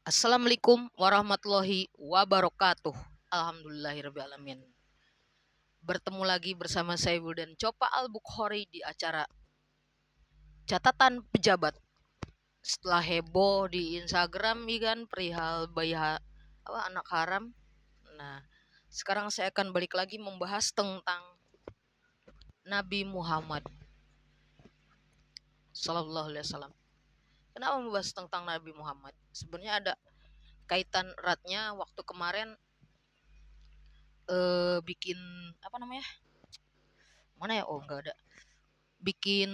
Assalamualaikum warahmatullahi wabarakatuh. Alhamdulillahirrahmanirrahim. Bertemu lagi bersama saya dan Copa Al-Bukhari di acara catatan pejabat. Setelah heboh di Instagram kan perihal bayi anak haram. Nah, sekarang saya akan balik lagi membahas tentang Nabi Muhammad Sallallahu Alaihi Wasallam. Kenapa membahas tentang Nabi Muhammad? Sebenarnya ada kaitan eratnya waktu kemarin bikin apa namanya? Mana ya? Oh, enggak ada. Bikin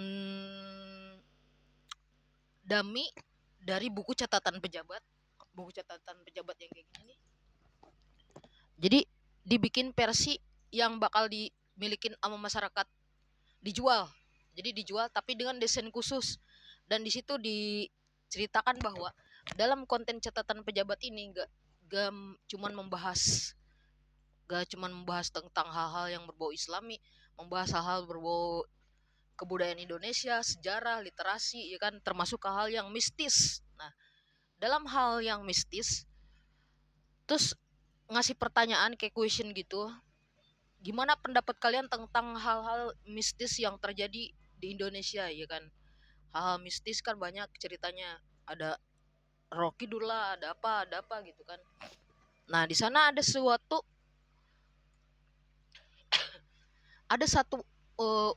dummy dari buku catatan pejabat yang kayak gini nih. Jadi dibikin versi yang bakal dimilikin sama masyarakat, dijual. Jadi dijual tapi dengan desain khusus, dan di situ diceritakan bahwa dalam konten catatan pejabat ini gak cuman membahas tentang hal-hal yang berbau Islami, membahas hal-hal berbau kebudayaan Indonesia, sejarah, literasi, ya kan, termasuk hal yang mistis. Nah, dalam hal yang mistis, terus ngasih pertanyaan kayak question gitu, gimana pendapat kalian tentang hal-hal mistis yang terjadi di Indonesia, ya kan? Hal-hal mistis kan banyak ceritanya, ada Rocky Dula, ada apa gitu kan. Nah, di sana ada satu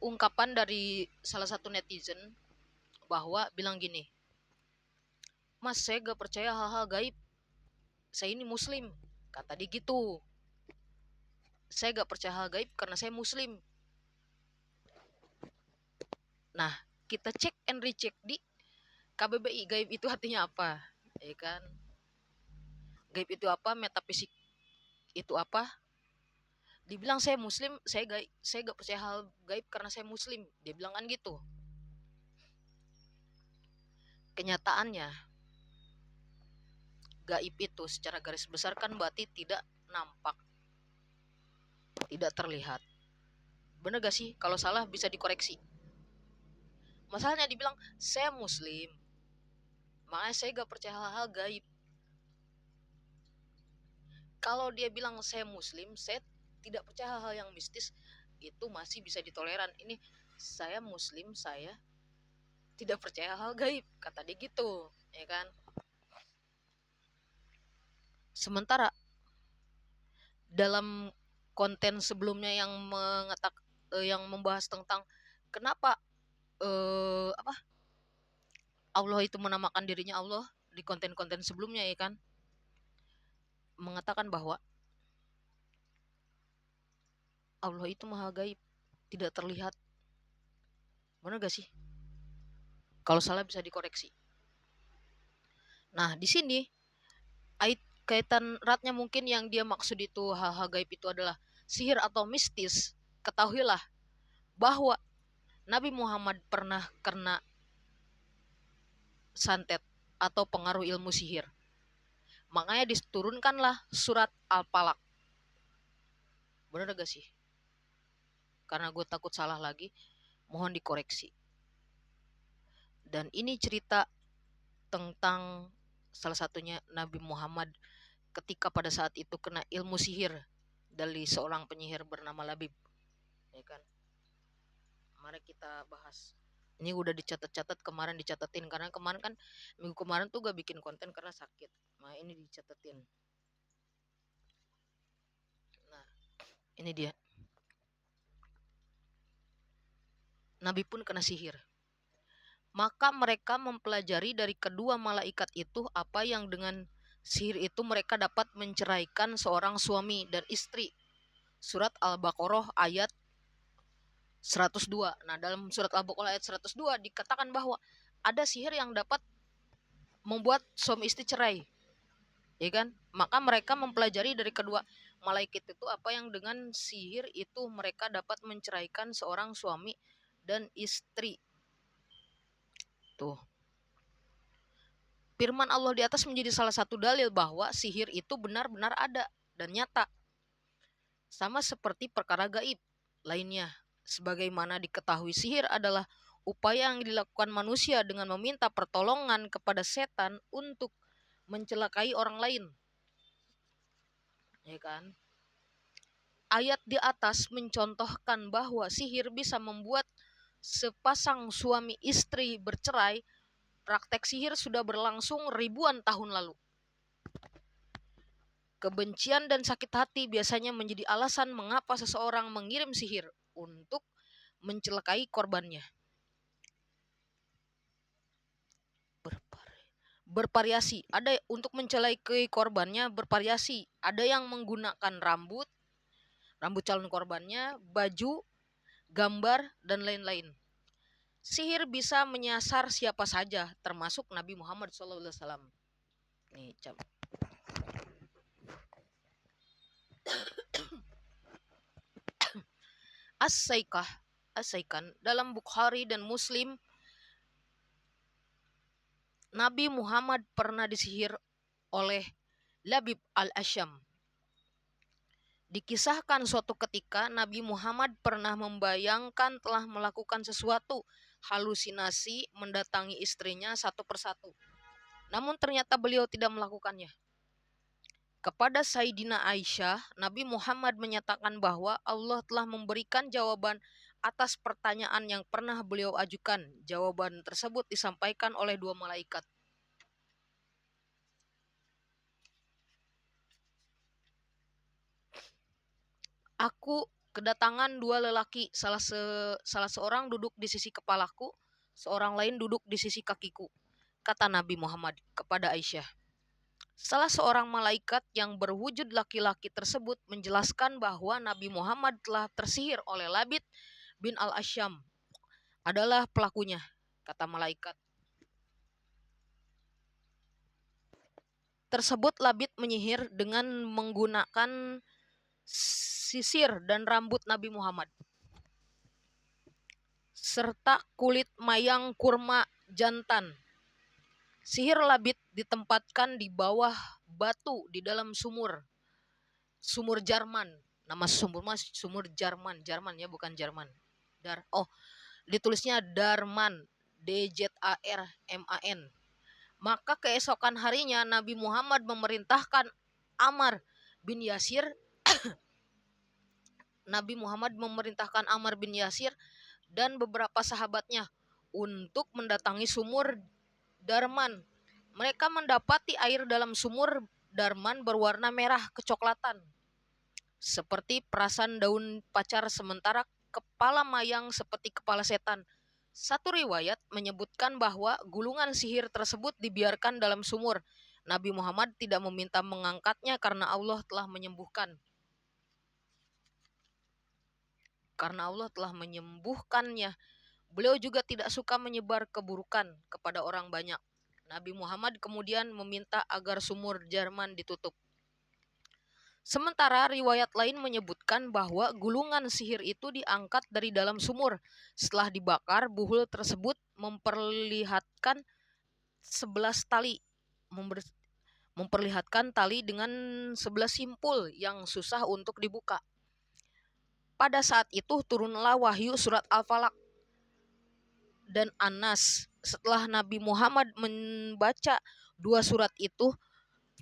ungkapan dari salah satu netizen bahwa bilang gini, Mas, saya gak percaya hal-hal gaib. Saya ini muslim. Kata dia gitu. Saya gak percaya hal gaib karena saya muslim. Nah, kita cek and recheck di KBBI. Gaib itu artinya apa? Ya kan? Gaib itu apa? Metafisik itu apa? Dibilang saya muslim, saya gak percaya hal gaib karena saya muslim. Dia bilang kan gitu. Kenyataannya, gaib itu secara garis besar kan berarti tidak nampak, tidak terlihat. Bener gak sih? Kalau salah bisa dikoreksi. Masalahnya dibilang saya muslim, makanya saya gak percaya hal-hal gaib. Kalau dia bilang saya muslim, saya tidak percaya hal-hal yang mistis, itu masih bisa ditoleran. Ini saya muslim, saya tidak percaya hal gaib, kata dia gitu, ya kan. Sementara dalam konten sebelumnya yang membahas tentang kenapa apa Allah itu menamakan dirinya Allah, di konten-konten sebelumnya, ya kan, mengatakan bahwa Allah itu maha gaib, tidak terlihat. Benar gak sih? Kalau salah bisa dikoreksi. Nah, di sini kaitan eratnya mungkin yang dia maksud itu hal-hal gaib itu adalah sihir atau mistis. Ketahuilah bahwa Nabi Muhammad pernah kena santet atau pengaruh ilmu sihir. Makanya diturunkanlah surat Al-Falaq. Benar gak sih? Karena gue takut salah lagi, mohon dikoreksi. Dan ini cerita tentang salah satunya Nabi Muhammad ketika pada saat itu kena ilmu sihir dari seorang penyihir bernama Labib, ya kan. Mari kita bahas. Ini udah dicatat-catat, kemarin dicatatin, karena kemarin kan minggu kemarin tuh gak bikin konten karena sakit. Nah, ini dicatatin. Nah, ini dia. Nabi pun kena sihir. Maka mereka mempelajari dari kedua malaikat itu apa yang dengan sihir itu mereka dapat menceraikan seorang suami dan istri. Surat Al-Baqarah ayat 102. Nah, dalam surat Al-Baqarah ayat 102 dikatakan bahwa ada sihir yang dapat membuat suami istri cerai, ya kan. Maka mereka mempelajari dari kedua malaikat itu apa yang dengan sihir itu mereka dapat menceraikan seorang suami dan istri. Tuh, firman Allah di atas menjadi salah satu dalil bahwa sihir itu benar-benar ada dan nyata. Sama seperti perkara gaib lainnya. Sebagaimana diketahui, sihir adalah upaya yang dilakukan manusia dengan meminta pertolongan kepada setan untuk mencelakai orang lain, ya kan? Ayat di atas mencontohkan bahwa sihir bisa membuat sepasang suami istri bercerai. Praktek sihir sudah berlangsung ribuan tahun lalu. Kebencian dan sakit hati biasanya menjadi alasan mengapa seseorang mengirim sihir untuk mencelakai korbannya. Bervariasi, ada untuk mencelakai korbannya bervariasi. Ada yang menggunakan rambut calon korbannya, baju, gambar, dan lain-lain. Sihir bisa menyasar siapa saja, termasuk Nabi Muhammad SAW. Nih, As-Saikan dalam Bukhari dan Muslim, Nabi Muhammad pernah disihir oleh Labib al-Asyam. Dikisahkan suatu ketika Nabi Muhammad pernah membayangkan telah melakukan sesuatu halusinasi mendatangi istrinya satu persatu. Namun ternyata beliau tidak melakukannya. Kepada Sayyidina Aisyah, Nabi Muhammad menyatakan bahwa Allah telah memberikan jawaban atas pertanyaan yang pernah beliau ajukan. Jawaban tersebut disampaikan oleh dua malaikat. Aku kedatangan dua lelaki, salah seorang duduk di sisi kepalaku, seorang lain duduk di sisi kakiku, kata Nabi Muhammad kepada Aisyah. Salah seorang malaikat yang berwujud laki-laki tersebut menjelaskan bahwa Nabi Muhammad telah tersihir oleh Labid bin al-Asyam adalah pelakunya, kata malaikat tersebut. Labid menyihir dengan menggunakan sisir dan rambut Nabi Muhammad serta kulit mayang kurma jantan. Sihir Labid ditempatkan di bawah batu di dalam sumur Jarman. Nama sumur Jarman ya, bukan Jerman. Ditulisnya Darman, Djarman. Maka keesokan harinya Nabi Muhammad memerintahkan Ammar bin Yasir dan beberapa sahabatnya untuk mendatangi sumur Darman. Mereka mendapati air dalam sumur Darman berwarna merah kecoklatan, seperti perasan daun pacar, sementara kepala mayang seperti kepala setan. Satu riwayat menyebutkan bahwa gulungan sihir tersebut dibiarkan dalam sumur. Nabi Muhammad tidak meminta mengangkatnya karena Allah telah menyembuhkannya. Beliau juga tidak suka menyebar keburukan kepada orang banyak. Nabi Muhammad kemudian meminta agar sumur Jerman ditutup. Sementara riwayat lain menyebutkan bahwa gulungan sihir itu diangkat dari dalam sumur. Setelah dibakar, buhul tersebut memperlihatkan 11 tali, dengan 11 simpul yang susah untuk dibuka. Pada saat itu turunlah wahyu surat Al-Falaq dan An-Nas. Setelah Nabi Muhammad membaca dua surat itu,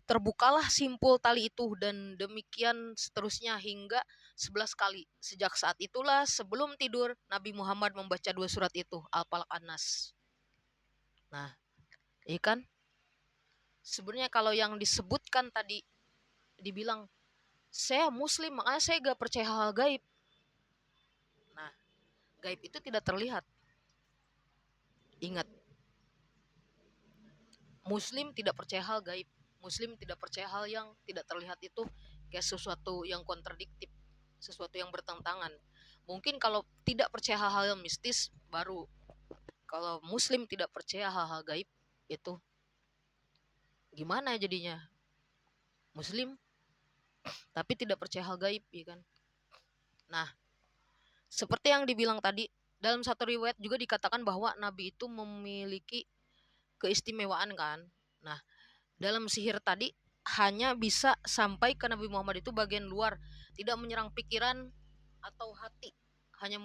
terbukalah simpul tali itu, dan demikian seterusnya hingga 11 kali. Sejak saat itulah sebelum tidur Nabi Muhammad membaca dua surat itu, Al-Falaq, An-Nas. Nah, iya kan? Sebenarnya kalau yang disebutkan tadi, dibilang saya muslim makanya saya gak percaya hal gaib. Nah, gaib itu tidak terlihat. Ingat, Muslim tidak percaya hal gaib. Muslim tidak percaya hal yang tidak terlihat, itu kayak sesuatu yang kontradiktif, sesuatu yang bertentangan. Mungkin kalau tidak percaya hal-hal yang mistis baru. Kalau Muslim tidak percaya hal-hal gaib, itu gimana jadinya? Muslim tapi tidak percaya hal gaib, ya kan? Nah, seperti yang dibilang tadi, dalam satu riwayat juga dikatakan bahwa Nabi itu memiliki keistimewaan kan. Nah, dalam sihir tadi hanya bisa sampai ke Nabi Muhammad itu bagian luar, tidak menyerang pikiran atau hati, hanya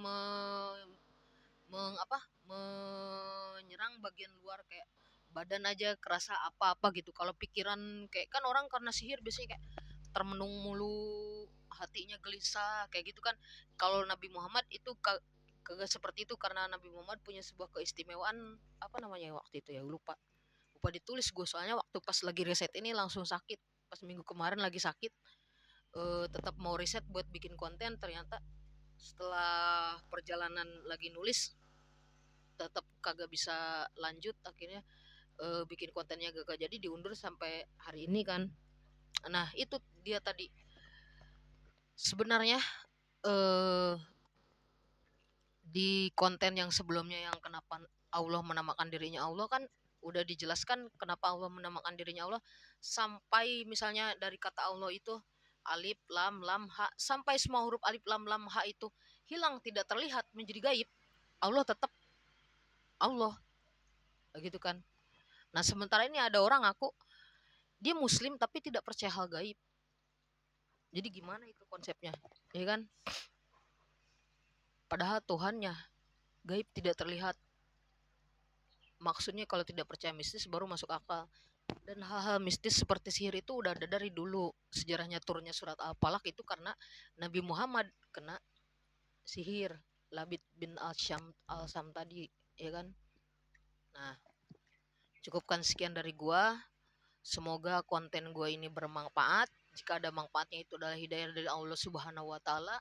menyerang bagian luar kayak badan aja kerasa apa-apa gitu. Kalau pikiran kayak kan orang karena sihir biasanya kayak termenung mulu, hatinya gelisah kayak gitu kan. Kalau Nabi Muhammad itu kagak seperti itu, karena Nabi Muhammad punya sebuah keistimewaan, apa namanya waktu itu ya, lupa lupa ditulis gue, soalnya waktu pas lagi riset ini langsung sakit, pas minggu kemarin lagi sakit. Tetap mau riset buat bikin konten, ternyata setelah perjalanan lagi nulis tetap kagak bisa lanjut, akhirnya bikin kontennya gak jadi, diundur sampai hari ini kan. Nah itu dia tadi, sebenarnya eh di konten yang sebelumnya yang kenapa Allah menamakan dirinya Allah kan udah dijelaskan kenapa Allah menamakan dirinya Allah, sampai misalnya dari kata Allah itu alif lam lam ha, sampai semua huruf alif lam lam ha itu hilang, tidak terlihat, menjadi gaib. Allah tetap Allah gitu kan. Nah sementara ini ada orang aku dia muslim tapi tidak percaya hal gaib. Jadi gimana itu konsepnya, ya kan? Padahal Tuhannya gaib tidak terlihat. Maksudnya kalau tidak percaya mistis baru masuk akal. Dan hal-hal mistis seperti sihir itu udah ada dari dulu. Sejarahnya turunnya surat Al-Falaq itu karena Nabi Muhammad kena sihir Labid bin Al-Sam tadi, ya kan? Nah, cukupkan sekian dari gua. Semoga konten gua ini bermanfaat. Jika ada manfaatnya itu adalah hidayah dari Allah Subhanahu wa taala.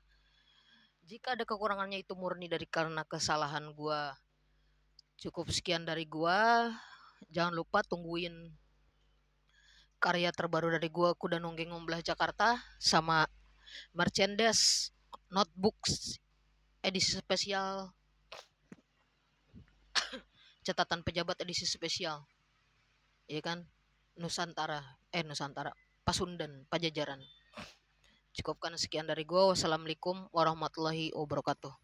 Jika ada kekurangannya itu murni dari karena kesalahan gua. Cukup sekian dari gua. Jangan lupa tungguin karya terbaru dari gua, Kuda Nungging Membelah Jakarta, sama merchandise notebooks edisi spesial, catatan pejabat edisi spesial, ya kan? Nusantara, Pasundan, Pajajaran. Cukupkan sekian dari gua. Wassalamualaikum warahmatullahi wabarakatuh.